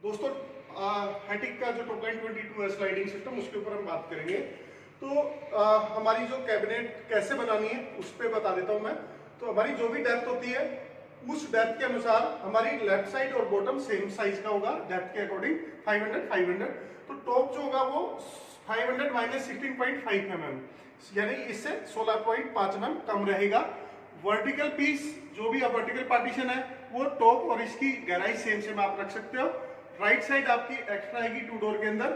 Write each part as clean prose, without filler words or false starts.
दोस्तों हैटिक का जो टॉपलाइन 22 है स्लाइडिंग सिस्टम, उसके ऊपर हम बात करेंगे। तो हमारी जो कैबिनेट कैसे बनानी है उस पर बता देता हूं मैं। तो हमारी जो भी डेप्थ होती है उस डेप्थ के अनुसार हमारी लेफ्ट साइड और बॉटम सेम साइज का होगा डेप्थ के अकॉर्डिंग 500। तो टॉप जो होगा वो 500 माइनस 16.5 mm, यानी इससे 16.5 mm कम रहेगा। वर्टिकल पीस जो भी वर्टिकल पार्टीशन है वो टॉप और इसकी गहराई सेम आप रख सकते हो। राइट साइड आपकी एक्स्ट्रा आएगी 2 डोर के अंदर।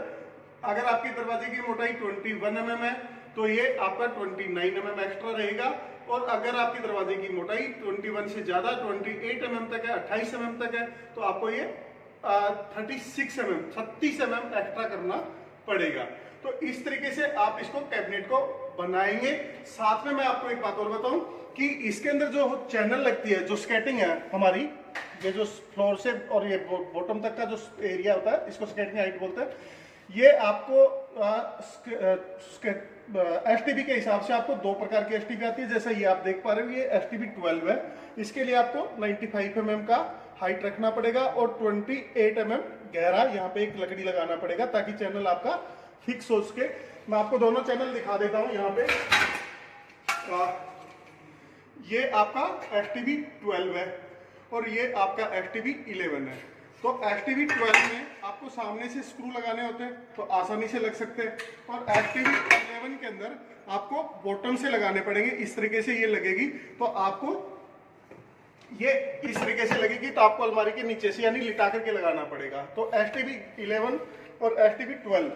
अगर आपके दरवाजे की मोटाई 21 mm है तो ये आपका 29 mm एक्स्ट्रा रहेगा। और अगर आपके दरवाजे की मोटाई 21 से ज्यादा 28 mm तक है, 28 mm तक है, तो आपको ये 36 mm एक्स्ट्रा करना पड़ेगा। तो इस तरीके से आप इसको कैबिनेट को बनाएंगे। साथ में मैं आपको एक बात और बताऊं कि इसके अंदर जो चैनल लगती है, जो स्केटिंग है हमारी, ये जो फ्लोर से और ये बॉटम तक का जो एरिया होता है, इसको स्केटिंग हाइट बोलते हैं। ये आपको एसटीबी के हिसाब से आपको 2 प्रकार की एसटीबी आती है। जैसा ये आप देख पा रहे हो, ये एसटीबी 12 है। इसके लिए आपको 95 mm का हाइट रखना पड़ेगा और 28 mm गहरा यहाँ पे एक लकड़ी लगाना पड़ेगा ताकि चैनल आपका फिक्स हो सके। मैं आपको दोनों चैनल दिखा देता हूँ। यहाँ पे ये आपका एसटीबी 12 है और ये आपका एसटीबी 11 है। तो एसटीबी 12 में आपको सामने से स्क्रू लगाने होते हैं तो आसानी से लग सकते हैं, और एसटीबी 11 के अंदर आपको बॉटम से लगाने पड़ेंगे। इस तरीके से ये लगेगी तो आपको ये इस तरीके से लगेगी, तो आपको अलमारी के नीचे से यानी लिटा करके लगाना पड़ेगा। तो एसटीबी 11 और एसटीबी 12,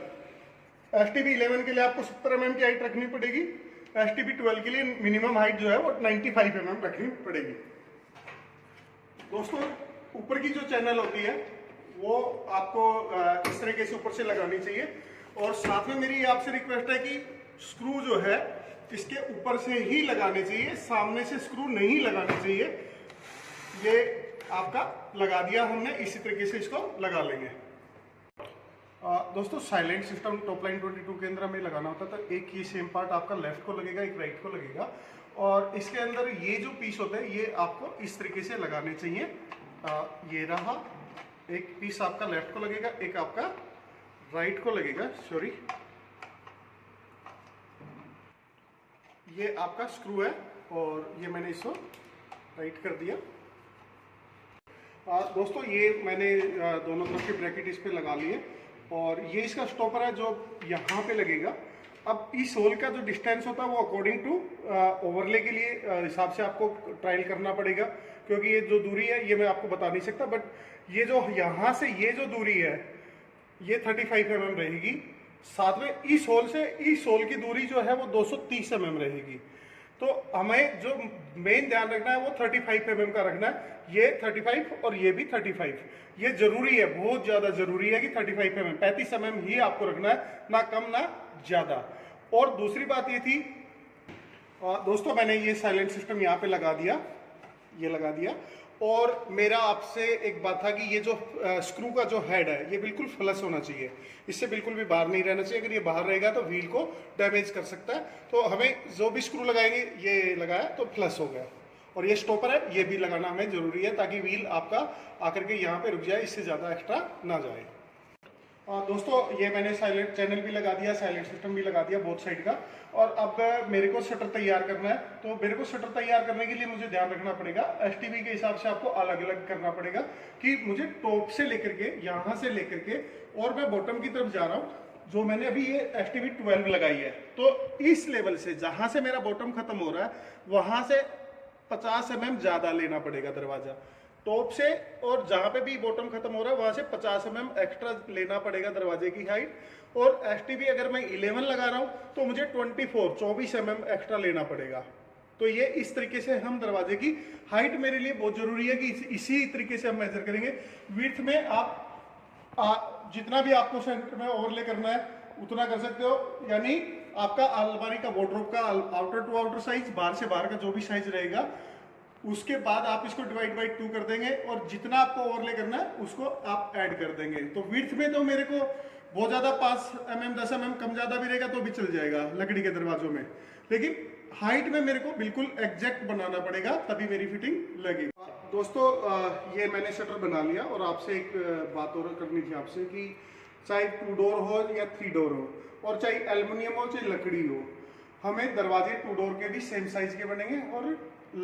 एसटीबी 11 के लिए आपको 70 mm की हाइट रखनी पड़ेगी। एसटीबी 12 के लिए मिनिमम हाइट जो है वो 95 mm रखनी पड़ेगी। दोस्तों, ऊपर की जो चैनल होती है वो आपको इस तरीके से ऊपर से लगानी चाहिए। और साथ में मेरी आपसे रिक्वेस्ट है कि स्क्रू जो है इसके ऊपर से ही लगाने चाहिए, सामने से स्क्रू नहीं लगाने चाहिए। ये आपका लगा दिया हमने, इसी तरीके से इसको लगा लेंगे। दोस्तों, साइलेंट सिस्टम टॉपलाइन 22 के अंदर हमें लगाना होता था। एक ये सेम पार्ट आपका लेफ्ट को लगेगा, एक राइट को लगेगा, और इसके अंदर ये जो पीस होते हैं ये आपको इस तरीके से लगाने चाहिए। ये रहा, एक पीस आपका लेफ्ट को लगेगा, एक आपका राइट को लगेगा। सॉरी, ये आपका स्क्रू है और ये मैंने इसको टाइट कर दिया। दोस्तों, ये मैंने दोनों तरफ के ब्रैकेट इस पे लगा लिए और ये इसका स्टॉपर है जो यहाँ पे लगेगा। अब इस होल का जो डिस्टेंस होता है वो अकॉर्डिंग टू ओवरले के लिए हिसाब से आपको ट्रायल करना पड़ेगा, क्योंकि ये जो दूरी है ये मैं आपको बता नहीं सकता। बट ये जो यहाँ से ये जो दूरी है ये 35 mm रहेगी। साथ में इस होल से इस होल की दूरी जो है वो 230 mm रहेगी। तो हमें जो मेन ध्यान रखना है वो 35 mm का रखना है। ये 35 और ये भी 35, ये जरूरी है, बहुत ज्यादा जरूरी है कि 35 mm 35 mm ही आपको रखना है, ना कम ना ज्यादा। और दूसरी बात ये थी दोस्तों, मैंने ये साइलेंट सिस्टम यहाँ पे लगा दिया, ये लगा दिया। और मेरा आपसे एक बात था कि ये जो स्क्रू का जो हेड है ये बिल्कुल फ्लश होना चाहिए, इससे बिल्कुल भी बाहर नहीं रहना चाहिए। अगर ये बाहर रहेगा तो व्हील को डैमेज कर सकता है। तो हमें जो भी स्क्रू लगाएंगे, ये लगाया तो फ्लश हो गया। और ये स्टॉपर है, ये भी लगाना हमें जरूरी है ताकि व्हील आपका आकर के यहाँ पे रुक जाए, इससे ज़्यादा एक्स्ट्रा ना जाए। दोस्तों, ये मैंने साइलेंट चैनल भी लगा दिया, साइलेंट सिस्टम भी लगा दिया बोथ साइड का। और अब मेरे को शटर तैयार करना है। तो मेरे को शटर तैयार करने के लिए मुझे ध्यान रखना पड़ेगा, एसटीबी के हिसाब से आपको अलग अलग करना पड़ेगा कि मुझे टॉप से लेकर के, यहाँ से लेकर के, और मैं बॉटम की तरफ जा रहा हूँ। जो मैंने अभी ये एसटीबी 12 लगाई है, तो इस लेवल से जहाँ से मेरा बॉटम खत्म हो रहा है वहाँ से 50 mm ज़्यादा लेना पड़ेगा दरवाजा टॉप से, और जहां पे भी बॉटम खत्म हो रहा है वहां से 50 mm एक्स्ट्रा लेना पड़ेगा दरवाजे की हाइट। और एसटीबी अगर मैं 11 लगा रहा हूं तो मुझे 24 mm एक्स्ट्रा लेना पड़ेगा। तो ये इस तरीके से हम दरवाजे की हाइट, मेरे लिए बहुत जरूरी है कि इसी तरीके से हम मेजर करेंगे। विड्थ में आप जितना भी आपको सेंटर में ओवरले करना है उतना कर सकते हो, यानी आपका अलमारी का वार्डरोब का आउटर टू आउटर साइज, बाहर से बाहर का जो भी साइज रहेगा, उसके बाद आप इसको डिवाइड बाई 2 कर देंगे और जितना आपको ओवरले करना है उसको आप ऐड कर देंगे। तो विड्थ में तो मेरे को बहुत ज़्यादा 5 mm 10 mm कम ज़्यादा भी रहेगा तो भी चल जाएगा लकड़ी के दरवाजों में, लेकिन हाइट में मेरे को बिल्कुल एग्जैक्ट बनाना पड़ेगा तभी मेरी फिटिंग लगेगी। दोस्तों ये मैंने शटर बना लिया और आपसे एक बात और करनी थी आपसे कि चाहे 2 डोर हो या 3 डोर हो और चाहे एल्युमिनियम हो चाहे लकड़ी हो, हमें दरवाजे 2 डोर के भी सेम साइज के बनेंगे और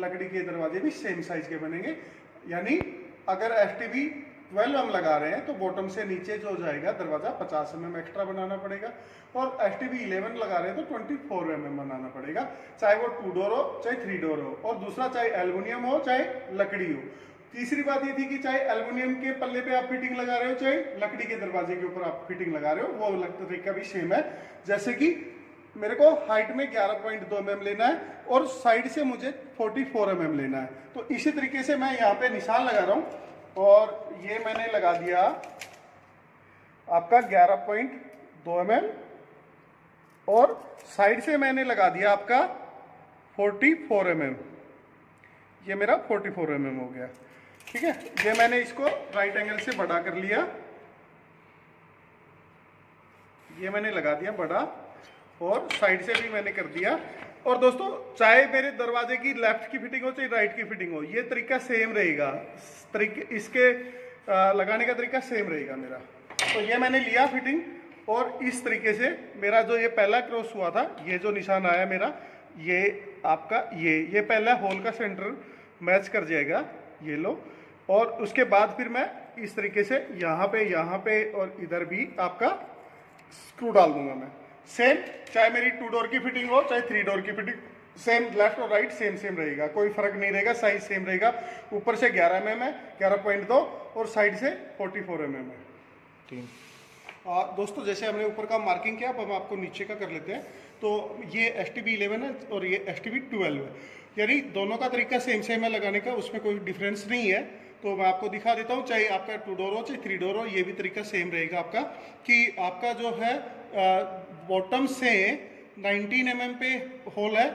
लकड़ी के दरवाजे भी सेम साइज के बनेंगे। यानी अगर FTB 12 हम लगा रहे हैं तो बॉटम से नीचे जो जाएगा दरवाजा 50 mm एक्स्ट्रा बनाना पड़ेगा, और FTB 11 लगा रहे हैं तो 24 mm बनाना पड़ेगा, चाहे वो 2 डोर हो चाहे 3 डोर हो। और दूसरा चाहे एल्युमिनियम हो चाहे लकड़ी हो। तीसरी बात ये थी कि चाहे एल्युमिनियम के पल्ले पे आप फिटिंग लगा रहे हो चाहे लकड़ी के दरवाजे के ऊपर आप फिटिंग लगा रहे हो, वो तरीका भी सेम है। जैसे कि मेरे को हाइट में 11.2 mm लेना है और साइड से मुझे 44 mm लेना है, तो इसी तरीके से मैं यहाँ पे निशान लगा रहा हूँ। और ये मैंने लगा दिया आपका 11.2 mm और साइड से मैंने लगा दिया आपका 44 mm। ये मेरा 44 mm हो गया, ठीक है। ये मैंने इसको राइट एंगल से बड़ा कर लिया, ये मैंने लगा दिया बड़ा और साइड से भी मैंने कर दिया। और दोस्तों चाहे मेरे दरवाजे की लेफ्ट की फिटिंग हो चाहे राइट की फिटिंग हो, ये तरीका सेम रहेगा, इसके लगाने का तरीका सेम रहेगा मेरा। तो ये मैंने लिया फिटिंग और इस तरीके से मेरा जो ये पहला क्रॉस हुआ था, ये जो निशान आया मेरा, ये आपका ये पहला होल का सेंटर मैच कर जाएगा, ये लो। और उसके बाद फिर मैं इस तरीके से यहाँ पे और इधर भी आपका स्क्रू डाल दूंगा मैं। सेम चाहे मेरी 2 डोर की फिटिंग हो चाहे 3 डोर की फिटिंग, सेम लेफ्ट और राइट सेम रहेगा, कोई फर्क नहीं रहेगा, साइज सेम रहेगा। ऊपर से 11 mm है, 11.2 और साइड से 44 mm है। दोस्तों जैसे हमने ऊपर का मार्किंग किया, अब हम आपको नीचे का कर लेते हैं। तो ये FTB 11 है और ये FTB 12 है, यानी दोनों का तरीका सेम है लगाने का, उसमें कोई डिफरेंस नहीं है। तो मैं आपको दिखा देता हूँ, चाहे आपका 2 डोर हो चाहे 3 डोर हो, ये भी तरीका सेम रहेगा आपका। कि आपका जो है बॉटम से 19 mm पे होल है,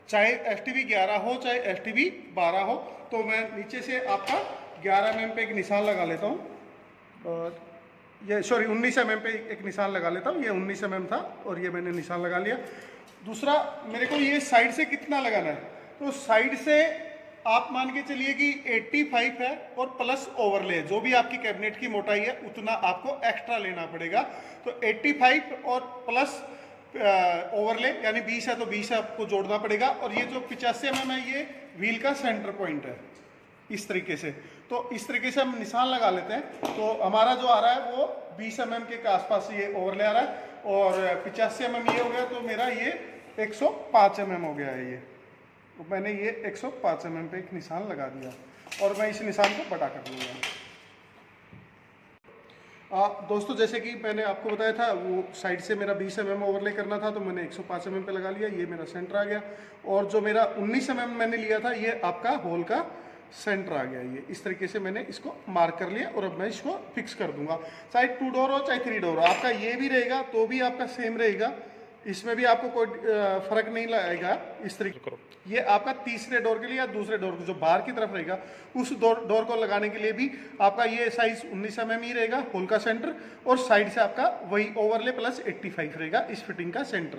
चाहे FTB 11 हो चाहे FTB 12 हो। तो मैं नीचे से आपका 11 mm पे एक निशान लगा लेता हूँ, ये 19 mm पे एक निशान लगा लेता हूँ। ये 19 mm था और ये मैंने निशान लगा लिया। दूसरा मेरे को ये साइड से कितना लगाना है, तो साइड से आप मान के चलिए कि 85 है और प्लस ओवरले, जो भी आपकी कैबिनेट की मोटाई है उतना आपको एक्स्ट्रा लेना पड़ेगा। तो 85 और प्लस ओवरले यानी 20 है तो 20 आपको जोड़ना पड़ेगा। और ये जो 85 mm है ये व्हील का सेंटर पॉइंट है, इस तरीके से। तो इस तरीके से हम निशान लगा लेते हैं। तो हमारा जो आ रहा है वो 20 mm के आसपास ये ओवरले आ रहा है और 85 mm ये हो गया, तो मेरा ये 105 mm हो गया है। ये तो मैंने ये 105 mm पे एक निशान लगा दिया और मैं इस निशान को बड़ा कर लूँगा। दोस्तों जैसे कि मैंने आपको बताया था, वो साइड से मेरा 20 mm ओवरले करना था, तो मैंने 105 mm पे लगा लिया, ये मेरा सेंटर आ गया। और जो मेरा 19 mm मैंने लिया था, ये आपका होल का सेंटर आ गया। ये इस तरीके से मैंने इसको मार्क कर लिया और अब मैं इसको फिक्स कर दूंगा। चाहे 2 डोर हो चाहे 3 डोर हो, आपका ये भी रहेगा तो भी आपका सेम रहेगा, इसमें भी आपको कोई फर्क नहीं लगेगा। इस तरीके करो, ये आपका तीसरे डोर के लिए या दूसरे डोर जो बाहर की तरफ रहेगा, उस डोर को लगाने के लिए भी आपका ये साइज 19 mm ही रहेगा, होल का सेंटर। और साइड से आपका वही ओवरले प्लस 85 रहेगा इस फिटिंग का सेंटर।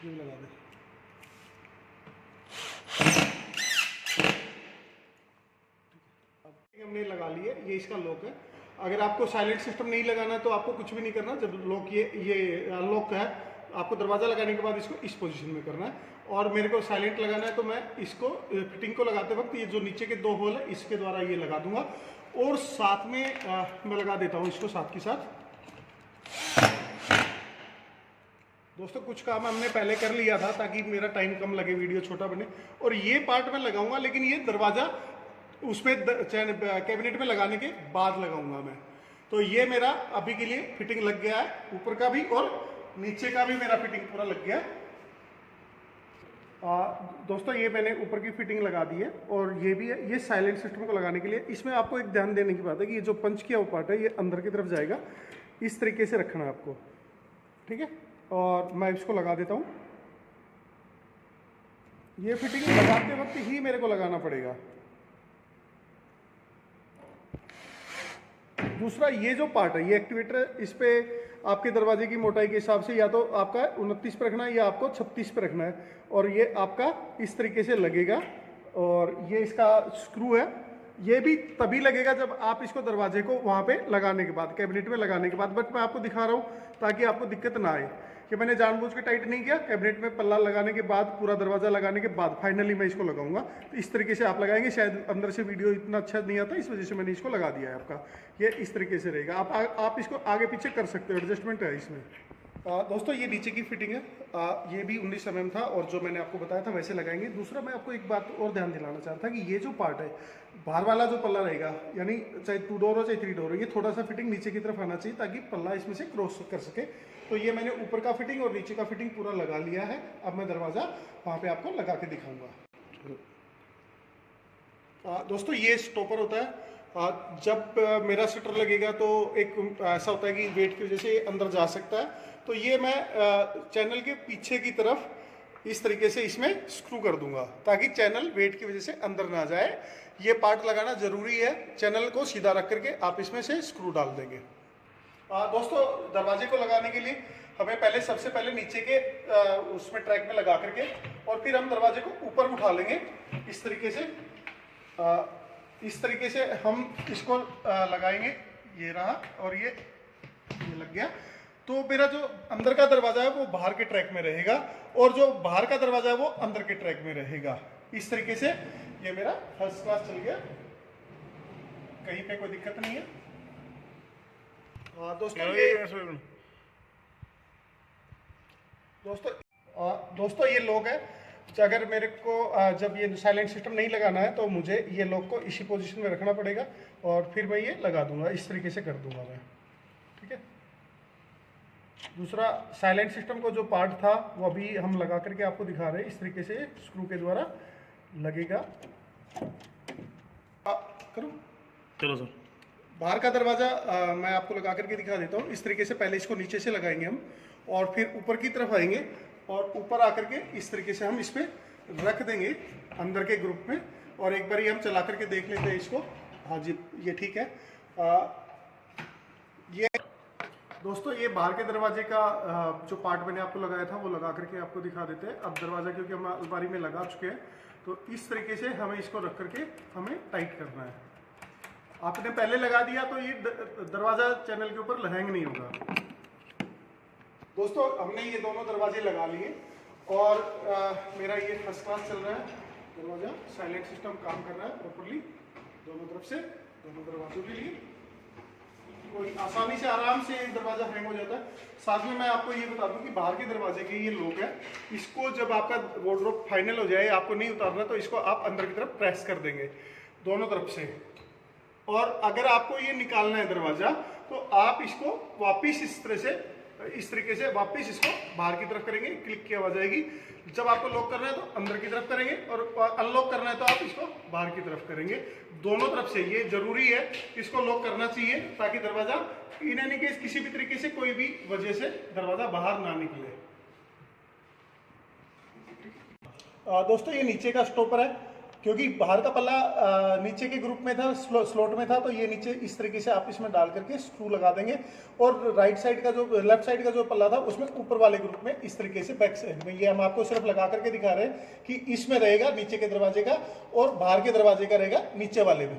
ये लगा दे। हमने लगा लिए, ये इसका लॉक है। अगर आपको साइलेंट सिस्टम नहीं लगाना है तो आपको कुछ भी नहीं करना। जब लॉक ये लॉक है, आपको दरवाज़ा लगाने के बाद इसको इस पोजीशन में करना है। और मेरे को साइलेंट लगाना है तो मैं इसको फिटिंग को लगाते वक्त ये जो नीचे के 2 होल है इसके द्वारा ये लगा दूंगा। और साथ में मैं लगा देता हूँ इसको साथ के साथ। दोस्तों कुछ काम हमने पहले कर लिया था ताकि मेरा टाइम कम लगे, वीडियो छोटा बने। और ये पार्ट मैं लगाऊंगा, लेकिन ये दरवाज़ा उसमें कैबिनेट में लगाने के बाद लगाऊंगा मैं। तो ये मेरा अभी के लिए फिटिंग लग गया है, ऊपर का भी और नीचे का भी मेरा फिटिंग पूरा लग गया। दोस्तों ये मैंने ऊपर की फिटिंग लगा दी है और ये भी है, ये साइलेंट सिस्टम को लगाने के लिए। इसमें आपको एक ध्यान देने की बात है कि ये जो पंच किया हुआ पार्ट है ये अंदर की तरफ जाएगा, इस तरीके से रखना है आपको, ठीक है। और मैं इसको लगा देता हूँ। ये फिटिंग लगाते वक्त ही मेरे को लगाना पड़ेगा। दूसरा ये जो पार्ट है, ये एक्टिवेटर है, इस पे आपके दरवाजे की मोटाई के हिसाब से या तो आपका 29 पे रखना है या आपको 36 पे रखना है, और ये आपका इस तरीके से लगेगा। और ये इसका स्क्रू है, ये भी तभी लगेगा जब आप इसको दरवाजे को वहाँ पे लगाने के बाद, कैबिनेट में लगाने के बाद। बट मैं आपको दिखा रहा हूँ ताकि आपको दिक्कत ना आए कि मैंने जानबूझ के टाइट नहीं किया, कैबिनेट में पल्ला लगाने के बाद, पूरा दरवाजा लगाने के बाद फाइनली मैं इसको लगाऊंगा। तो इस तरीके से आप लगाएंगे, शायद अंदर से वीडियो इतना अच्छा नहीं आता, इस वजह से मैंने इसको लगा दिया है आपका। ये इस तरीके से रहेगा, आप इसको आगे पीछे कर सकते हो, एडजस्टमेंट है इसमें। दोस्तों ये नीचे की फिटिंग है, ये भी 19 mm था और जो मैंने आपको बताया था वैसे लगाएंगे। दूसरा मैं आपको एक बात और ध्यान दिलाना चाहता था कि ये जो पार्ट है, बाहर वाला जो पल्ला रहेगा, यानी चाहे 2 डोर हो चाहे 3 डोर हो, ये थोड़ा सा फिटिंग नीचे की तरफ आना चाहिए ताकि पल्ला इसमें से क्रॉस कर सके। तो ये मैंने ऊपर का फिटिंग और नीचे का फिटिंग पूरा लगा लिया है। अब मैं दरवाज़ा वहाँ पे आपको लगा के दिखाऊंगा। दोस्तों ये स्टॉपर होता है, जब मेरा शटर लगेगा तो एक ऐसा होता है कि वेट की वजह से अंदर जा सकता है। तो ये मैं चैनल के पीछे की तरफ इस तरीके से इसमें स्क्रू कर दूंगा ताकि चैनल वेट की वजह से अंदर ना जाए। ये पार्ट लगाना जरूरी है, चैनल को सीधा रख करके आप इसमें से स्क्रू डाल देंगे। दोस्तों दरवाजे को लगाने के लिए हमें सबसे पहले नीचे के उसमें ट्रैक में लगा करके, और फिर हम दरवाजे को ऊपर उठा लेंगे इस तरीके से। इस तरीके से हम इसको लगाएंगे, ये रहा, और ये लग गया। तो मेरा जो अंदर का दरवाजा है वो बाहर के ट्रैक में रहेगा और जो बाहर का दरवाजा है वो अंदर के ट्रैक में रहेगा। इस तरीके से ये मेरा फर्स्ट क्लास चल गया, कहीं पे कोई दिक्कत नहीं है। दोस्तों ये लॉक है, अगर मेरे को जब ये साइलेंट सिस्टम नहीं लगाना है तो मुझे ये लॉक को इसी पोजीशन में रखना पड़ेगा और फिर मैं ये लगा दूंगा, इस तरीके से कर दूंगा मैं, ठीक है। दूसरा साइलेंट सिस्टम को जो पार्ट था वो अभी हम लगा करके आपको दिखा रहे हैं, इस तरीके से स्क्रू के द्वारा लगेगा। करूँ? चलो सर। बाहर का दरवाज़ा मैं आपको लगा करके दिखा देता हूँ। इस तरीके से पहले इसको नीचे से लगाएंगे हम और फिर ऊपर की तरफ आएंगे और ऊपर आकर के इस तरीके से हम इस पर रख देंगे अंदर के ग्रुप में, और एक बार हम चला करके देख लेते हैं इसको। हाँ जी, ये ठीक है। ये दोस्तों ये बाहर के दरवाजे का जो पार्ट मैंने आपको लगाया था वो लगा करके आपको दिखा देते हैं। अब दरवाज़ा क्योंकि हम अलमारी में लगा चुके हैं तो इस तरीके से हमें इसको रख करके हमें टाइट करना है। आपने पहले लगा दिया तो ये दरवाज़ा चैनल के ऊपर हैंग नहीं होगा। दोस्तों हमने ये दोनों दरवाजे लगा लिए और मेरा ये फर्स्ट क्लास चल रहा है दरवाज़ा। साइलेंट सिस्टम काम कर रहा है प्रॉपरली दोनों तरफ से, दोनों दरवाजों के लिए। कोई आसानी से आराम से एक दरवाज़ा हैंग हो जाता है। साथ में मैं आपको ये बता दूं कि बाहर के दरवाजे के ये लॉक है, इसको जब आपका वार्डरोब फाइनल हो जाए, आपको नहीं उतारना, तो इसको आप अंदर की तरफ प्रेस कर देंगे दोनों तरफ से। और अगर आपको ये निकालना है दरवाज़ा तो आप इसको वापिस इस तरीके से वापस इसको बाहर की तरफ करेंगे, क्लिक की आवाज आएगी। जब आपको लॉक करना है तो अंदर की तरफ करेंगे और अनलॉक करना है तो आप इसको बाहर की तरफ करेंगे। दोनों तरफ से ये जरूरी है, इसको लॉक करना चाहिए ताकि दरवाजा इन एनी केस किसी भी तरीके से कोई भी वजह से दरवाजा बाहर ना निकले। दोस्तों ये नीचे का स्टॉपर है, क्योंकि बाहर का पल्ला नीचे के ग्रुप में था, स्लॉट में था, तो ये नीचे इस तरीके से आप इसमें डाल करके स्क्रू लगा देंगे। और राइट साइड का जो लेफ्ट साइड का जो पल्ला था उसमें ऊपर वाले ग्रुप में इस तरीके से बैक साइड में, ये हम आपको सिर्फ लगा करके दिखा रहे हैं कि इसमें रहेगा नीचे के दरवाजे का और बाहर के दरवाजे का रहेगा नीचे वाले में।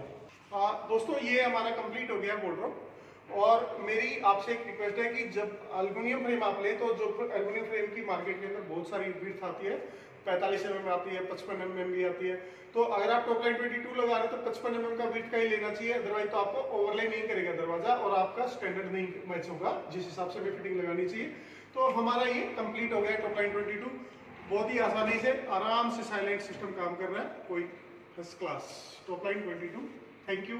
दोस्तों ये हमारा कंप्लीट हो गया वार्डरोब। और मेरी आपसे एक रिक्वेस्ट है कि जब एल्युमिनियम फ्रेम आप लें तो जो एल्युमिनियम फ्रेम की मार्केट के अंदर बहुत सारी विड्थ आती है, 45 mm आती है, 55 mm भी आती है। तो अगर आप टॉप लाइन 22 लगा रहे हैं तो 55 mm का विड्थ का ही लेना चाहिए, अदरवाइज तो आपको ओवरले नहीं करेगा दरवाजा और आपका स्टैंडर्ड नहीं मैच होगा जिस हिसाब से भी फिटिंग लगानी चाहिए। तो हमारा ये कंप्लीट हो गया टॉप लाइन 22, बहुत ही आसानी से आराम से साइलेंट सिस्टम काम कर रहा है, कोई first class top line 22। Thank you.